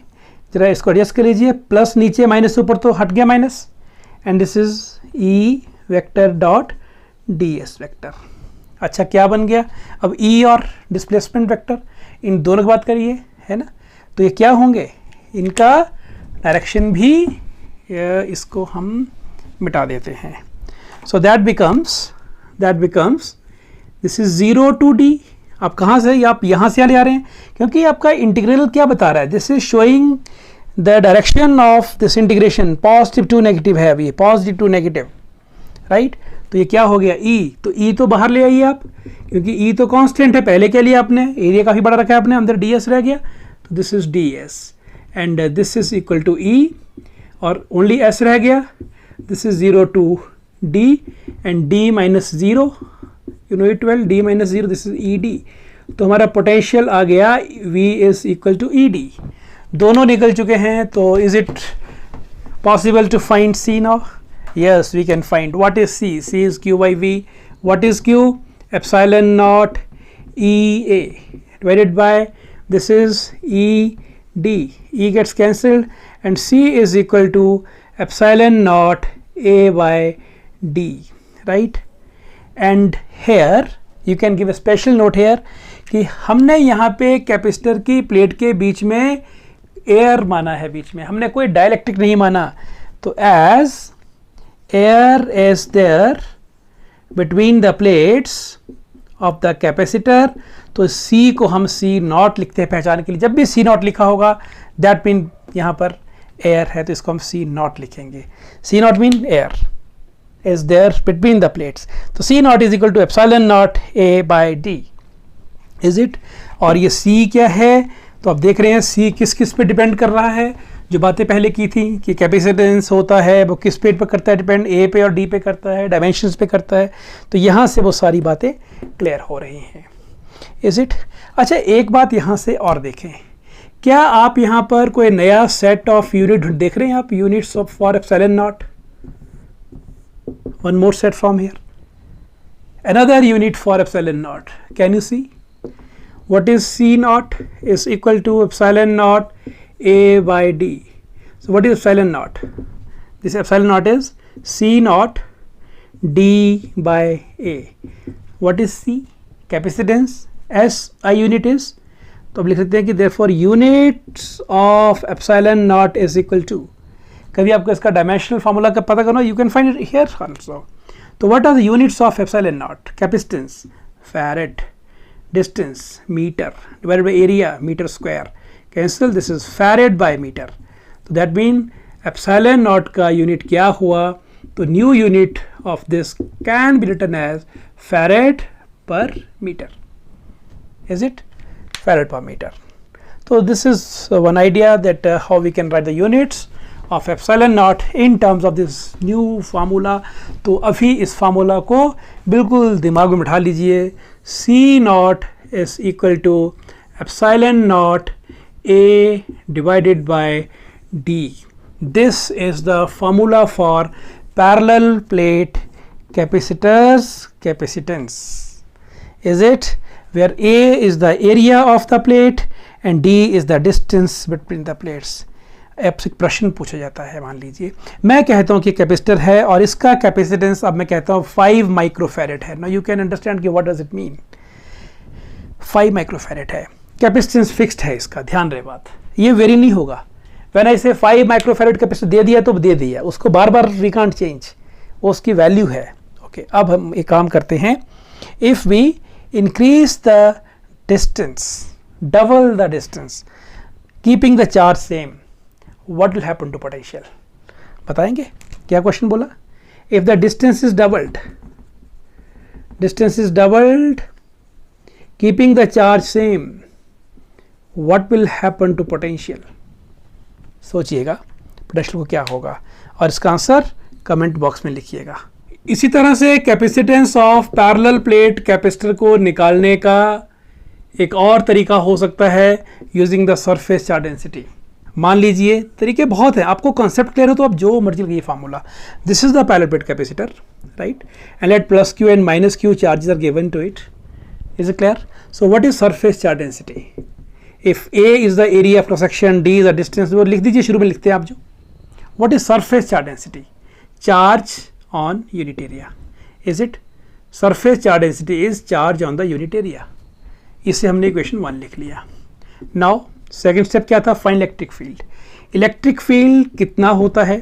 जरा इसको एडजस्ट कर लीजिए, प्लस नीचे माइनस ऊपर तो हट गया minus, and this is E vector dot ds vector. अच्छा क्या बन गया? अब E और डिस्प्लेसमेंट वेक्टर, इन दोनों की बात करिए, है ना? तो ये क्या होंगे? इनका डायरेक्शन भी, इसको हम मिटा देते हैं। So that becomes this is 0 to D। आप कहाँ से, आप यहाँ से ले आ रहे हैं, क्योंकि आपका इंटीग्रल क्या बता रहा है? This is showing the direction of this integration, positive to negative है अभी, पॉजिटिव टू नेगेटिव, राइट? तो ये क्या हो गया? E। तो E तो बाहर ले आइए आप, क्योंकि E तो कांस्टेंट है, पहले के लिए आपने एरिया काफ़ी बड़ा रखा है आपने, अंदर ds रह गया, तो this is ds and this is equal to E और ओनली s रह गया, this is 0 to D and D minus 0, you know it well, D minus 0, this is ED। तो हमारा पोटेंशियल आ गया V is equal to ED। दोनों निकल चुके हैं, तो is it possible to find C now? Yes, we can find. What is C? C is Q by V. What is Q? Epsilon naught EA divided by this is ED. E gets cancelled and C is equal to epsilon naught A by D, right? And here you can give a special note here कि हमने यहाँ पे कैपेसिटर की प्लेट के बीच में एयर माना है, बीच में हमने कोई डाइलेक्ट्रिक नहीं माना. तो as air is there between the plates of the capacitor, तो C को हम C नॉट लिखते हैं पहचान के लिए. जब भी C नॉट लिखा होगा दैट मीन यहाँ पर एयर है, तो इसको हम C नॉट लिखेंगे. C nought mean air is there between the plates. तो C nought is equal to epsilon nought A by D, is it. और ये C क्या है, तो आप देख रहे हैं C किस किस पे डिपेंड कर रहा है. जो बातें पहले की थी कि कैपेसिटेंस होता है वो किस पे करता है डिपेंड, A पे और D पे करता है, डायमेंशंस पे करता है. तो यहाँ से वो सारी बातें क्लियर हो रही हैं, इज इट. अच्छा, एक बात यहाँ से और देखें, क्या आप यहाँ पर कोई नया सेट ऑफ यूनिट देख रहे हैं आप, units of for epsilon not. One more set from here, another unit for epsilon naught. Can you see what is C naught is equal to epsilon naught A by D. So what is epsilon naught? This epsilon naught is C naught D by A. What is C? Capacitance. S I unit is, तो अब लिख सकते हैं कि therefore units of epsilon naught is equal to, कभी आपको इसका डायमेंशनल फार्मूला का पता करना, you can find it here also. So what are the units of epsilon naught? Capacitance farad, distance meter divided by area meter square. Cancel, this is farad by meter. So that means epsilon naught का unit क्या हुआ, तो new unit of this can be written as farad per meter. Is it? Farad per meter. So this is one idea that how we can write the units of epsilon naught in terms of this new formula. तो अभी इस फार्मूला को बिल्कुल दिमाग में बिठा लीजिए. C naught is equal to epsilon naught A divided by D. This is the formula for parallel plate capacitors capacitance, is it, where A is the area of the plate and D is the distance between the plates. आपसे प्रश्न पूछा जाता है, मान लीजिए मैं कहता हूँ कि कैपेसिटर है और इसका कैपेसिटेंस अब मैं कहता हूँ 5 माइक्रोफैरेड है. नाउ यू कैन अंडरस्टैंड कि what does it mean. 5 microfarad है, कैपेसिटेंस फिक्स्ड है इसका, ध्यान रहे बात, ये वेरी नहीं होगा. व्हेन आई से 5 माइक्रोफैरेड कैपेसिटर दे दिया तो दे दिया, उसको बार बार वी कांट चेंज, वो उसकी वैल्यू है. ओके, अब हम एक काम करते हैं, if we increase the distance, double the distance, keeping the charge same, what will happen to potential? बताएंगे क्या क्वेश्चन बोला. if the distance is doubled keeping the charge same, what will happen to potential? सोचिएगा पोटेंशियल को क्या होगा और इसका आंसर कमेंट बॉक्स में लिखिएगा. इसी तरह से capacitance of parallel plate capacitor को निकालने का एक और तरीका हो सकता है using the surface charge density. मान लीजिए तरीके बहुत हैं, आपको कॉन्सेप्ट क्लियर हो तो आप जो मर्जी लगे formula. This is the parallel plate capacitor, right, and let plus Q and minus Q charges are given to it. Is it clear? So what is surface charge density? If A is the area of cross section, D is the distance, वो लिख दीजिए, शुरू में लिखते हैं आप जो. What is surface charge density? Charge on unit area. Is it? Surface charge density is charge on the unit area. इससे हमने इक्वेशन 1 लिख लिया. नाउ सेकेंड स्टेप क्या था? Find electric field. Electric field कितना होता है?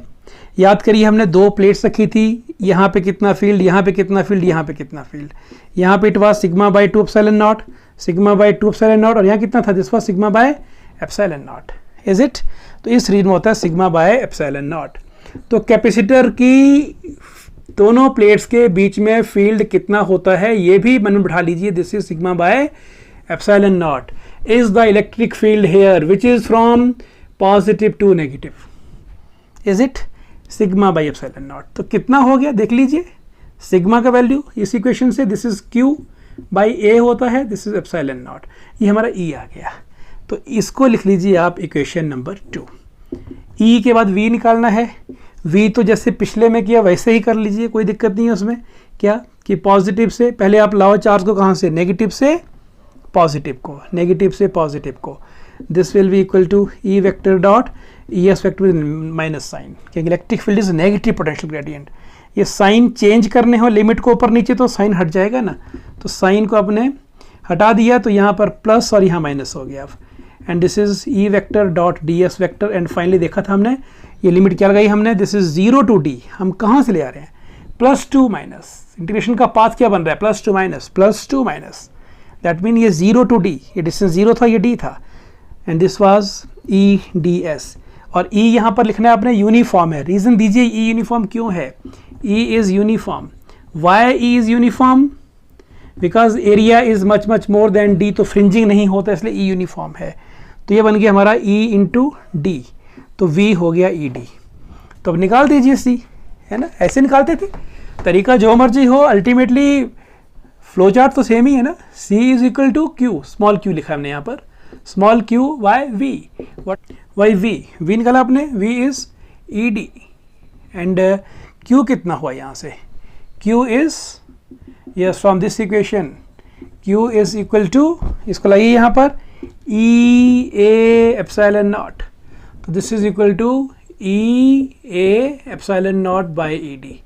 याद करिए हमने 2 प्लेट्स रखी थी, यहाँ पे कितना फील्ड, यहाँ पे कितना फील्ड, यहाँ पे कितना फील्ड. यहाँ पे it was sigma by 2 epsilon not, sigma by 2 epsilon not, और यहाँ कितना था? This was sigma bye epsilon not. Is it? तो इस रीजन में होता है सिग्मा बाय एप्सिलॉन नॉट. तो कैपेसिटर की दोनों प्लेट्स के बीच में फील्ड कितना होता है ये भी मन में बिठा लीजिए. This is sigma bye epsilon naught is the electric field here which is from positive to negative. Is it? sigma by epsilon naught. तो कितना हो गया देख लीजिए, सिग्मा का वैल्यू इस इक्वेशन से, this is q by a होता है, दिस इज epsilon naught, ये हमारा e आ गया. तो इसको लिख लीजिए आप इक्वेशन नंबर 2. e के बाद v निकालना है. v तो जैसे पिछले में किया वैसे ही कर लीजिए, कोई दिक्कत नहीं है उसमें. क्या कि पॉजिटिव से पहले आप लाओ चार्ज को, कहाँ से? नेगेटिव से पॉजिटिव को, नेगेटिव से पॉजिटिव को, this will be equal to E vector dot E S vector with minus sign, क्योंकि electric field is negative potential gradient. ये साइन चेंज करने हो लिमिट को ऊपर नीचे तो साइन हट जाएगा ना, तो साइन को आपने हटा दिया तो यहाँ पर प्लस और यहाँ माइनस हो गया। And this is E vector dot D S vector. And finally देखा था हमने ये लिमिट क्या लगाई हमने, दिस इज 0 टू डी, हम कहाँ से ले आ रहे हैं, प्लस टू माइनस, इंटीग्रेशन का पाथ क्या बन रहा है, plus two minus, that mean ये 0 टू डी, ये डिस्टेंस 0 था, ये d था, and this was E D S. और e यहाँ पर लिखना है आपने यूनिफॉर्म है, रीजन दीजिए e यूनिफॉर्म क्यों है, e is uniform, why e is uniform, because area is much more than d, तो फ्रिंजिंग नहीं होता इसलिए e यूनिफॉर्म है। तो ये बन गया हमारा e इंटू डी, तो v हो गया ई डी। तो अब निकाल दीजिए c, है ना, ऐसे निकालते थे, तरीका जो मर्जी हो, अल्टीमेटली फ्लो चार्ट तो सेम ही है ना। c is equal to Q, small q लिखा हमने यहाँ पर, small q by v, by v निकाला आपने, v is E D, and q कितना हुआ यहाँ से, q is, yes from this equation q is equal to, इसको लाइए यहाँ पर, ई ए एप्सिलॉन नॉट, तो this is equal to E A epsilon nought by E D,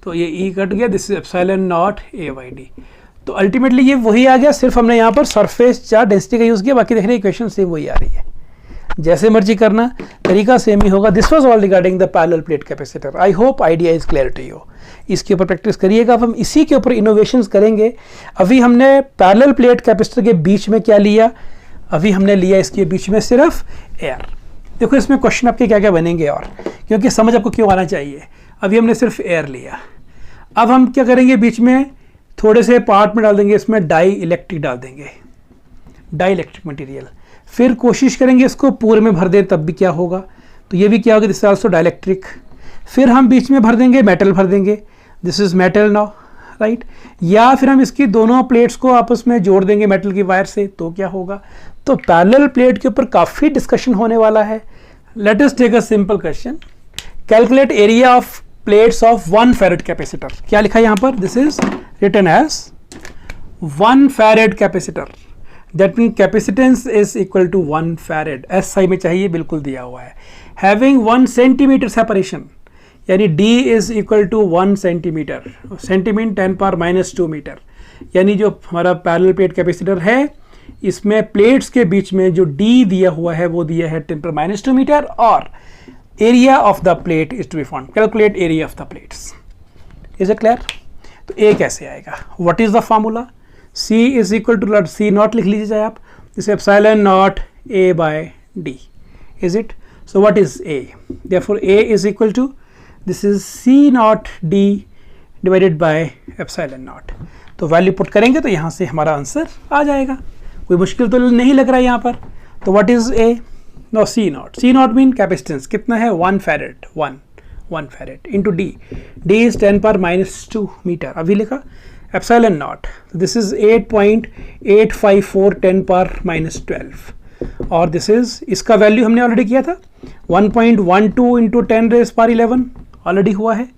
तो ये e कट गया, this is epsilon not a by D. तो अल्टीमेटली ये वही आ गया, सिर्फ हमने यहाँ पर सरफेस चार्ज डेंसिटी का यूज़ किया, बाकी देखने इक्वेशन सेम वही आ रही है, जैसे मर्जी करना तरीका सेम ही होगा। This was all regarding the parallel plate capacitor. I hope idea is clear to you. इसके ऊपर प्रैक्टिस करिएगा, अब हम इसी के ऊपर इनोवेशंस करेंगे। अभी हमने पैरेलल प्लेट कैपेसिटर के बीच में क्या लिया, अभी हमने लिया इसके बीच में सिर्फ एयर। देखो इसमें क्वेश्चन आपके क्या क्या बनेंगे, और क्योंकि समझ आपको क्यों आना चाहिए, अभी हमने सिर्फ एयर लिया। अब हम क्या करेंगे, बीच में थोड़े से पार्ट में डाल देंगे, इसमें डाई इलेक्ट्रिक डाल देंगे, डाई इलेक्ट्रिक मटेरियल, फिर कोशिश करेंगे इसको पूरे में भर दें, तब भी क्या होगा, तो ये भी क्या होगा, दिस इज आल्सो डाइलेक्ट्रिक। फिर हम बीच में भर देंगे, मेटल भर देंगे, this is metal now, right. या फिर हम इसकी दोनों प्लेट्स को आपस में जोड़ देंगे मेटल की वायर से, तो क्या होगा। तो पैरेलल प्लेट के ऊपर काफ़ी डिस्कशन होने वाला है। Let us take a simple question, calculate area of plates of 1 farad capacitor. क्या लिखा है यहाँ पर, this is written as 1 farad capacitor, that mean capacitance is equal to 1 farad, SI में चाहिए, बिल्कुल दिया हुआ है। हैविंग 1 सेंटीमीटर सेपरेशन, यानी d is equal to 1 centimetre, centimetre 10 power -2 metre, यानी जो हमारा पैरेलल प्लेट कैपेसिटर है, इसमें प्लेट्स के बीच में जो d दिया हुआ है वो दिया है 10 पावर -2 मीटर, और area of the plate is to be found, calculate area of the plates. Is it clear. तो ए कैसे आएगा, what is the formula, c is equal to c nought लिख लीजिए आप, this epsilon nought a by d, is it. So what is a, therefore a is equal to, this is c nought d divided by epsilon nought. तो वैल्यू पुट करेंगे तो यहाँ से हमारा आंसर आ जाएगा, कोई मुश्किल तो नहीं लग रहा है यहाँ पर। तो what is a, no c nought mean capacitance कितना है, 1 farad, 1 farad into d, d is 10 power -2 metre, अभी लिखा epsilon nought, this is 8.854 10 power -12, और दिस इज, इसका वैल्यू हमने ऑलरेडी किया था 1.12 इंटू 10 रेज पावर 11 ऑलरेडी हुआ है।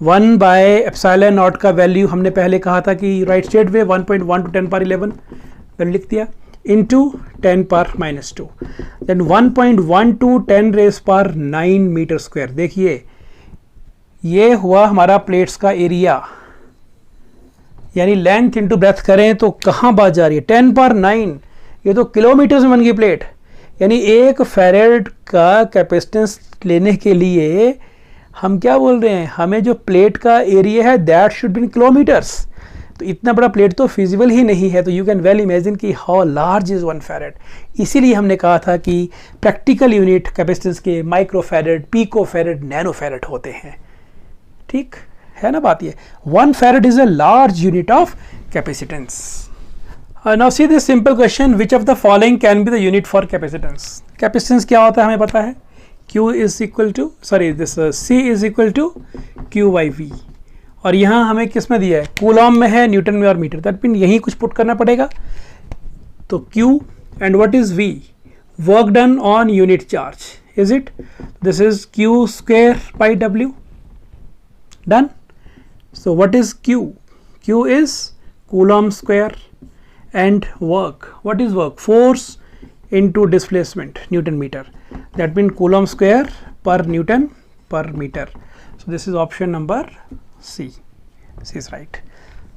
1 बाय एप्सिलॉन नॉट का वैल्यू हमने पहले कहा था कि right straight away 1.1 to 10 power 11 value लिख दिया, into 10 power -2, then 1.1 to 10 raise power 9 metre square. देखिए ये हुआ हमारा प्लेट्स का एरिया, यानी लेंथ इंटू ब्रेथ करें तो कहाँ बात जा रही है, 10 पावर 9, ये तो किलोमीटर में बन गई प्लेट। यानी 1 फैरेड का कैपेसिटेंस लेने के लिए हम क्या बोल रहे हैं, हमें जो प्लेट का एरिया है that should be in kilometres. तो इतना बड़ा प्लेट तो फिजिबल ही नहीं है, तो यू कैन वेल इमेजिन कि हाउ लार्ज इज 1 फैरेड। इसीलिए हमने कहा था कि प्रैक्टिकल यूनिट कैपेसिटेंस के micro farad, pico farad, nano farad होते हैं, ठीक है ना बात। ये 1 farad is a large unit of capacitance. Now see this simple question, which of the following can be the unit for capacitance. Capacitance क्या होता है हमें पता है, Q is equal to, sorry this C is equal to Q by V, और यहाँ हमें किस में दिया है, कूलॉम में है, न्यूटन में और मीटर, दैट मीन यहीं कुछ पुट करना पड़ेगा। तो Q and what is V, work done on unit charge, is it, this is Q square by W, done. So what is Q? Q is Coulomb square, and work. What is work? Force into displacement, Newton meter. That means Coulomb square per Newton per meter. So this is option number C. C is right.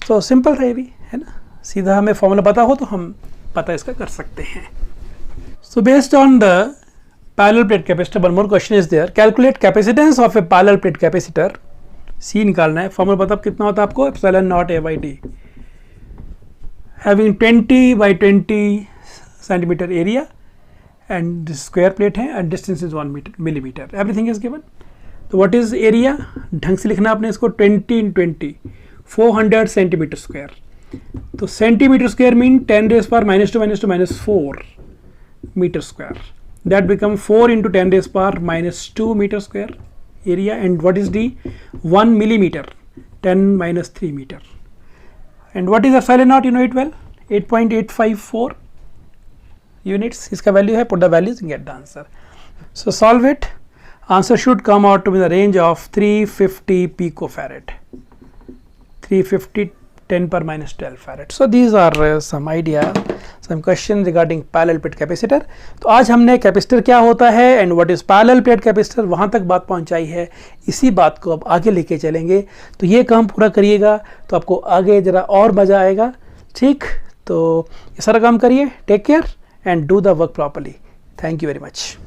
So simple है भी, है ना, सीधा हमें फॉर्मूला पता हो तो हम पता इसका कर सकते हैं. So based on the parallel plate capacitor, one more question is there. Calculate capacitance of a parallel plate capacitor. C निकालना है. फॉर्मूला पता कितना होता है आपको? Epsilon nought A by D. Having 20 by 20 centimeter area and this square plate है and distance is 1 millimeter. Everything is given. तो what is area? ढंग से लिखना आपने इसको 20 in 20, 400 centimeter square. तो centimeter square mean 10 raised power minus 2 4 meter square. That become 4 into 10 raised power minus 2 meter square area. And what is D? 1 millimeter, 10 minus 3 meter. And what is epsilon naught? You know it well. 8.854 units. इसका value है. Put the values and get the answer. So solve it. Answer should come out to be the range of 350 picofarad. 350 10 per minus 12 farad. So these are some idea, some questions regarding parallel plate capacitor. तो आज हमने कैपेसिटर क्या होता है and what is parallel plate capacitor वहाँ तक बात पहुँचाई है. इसी बात को अब आगे लेके चलेंगे. तो ये काम पूरा करिएगा तो आपको आगे ज़रा और मज़ा आएगा. ठीक, तो ये सारा काम करिए. Take care and do the work properly. Thank you very much.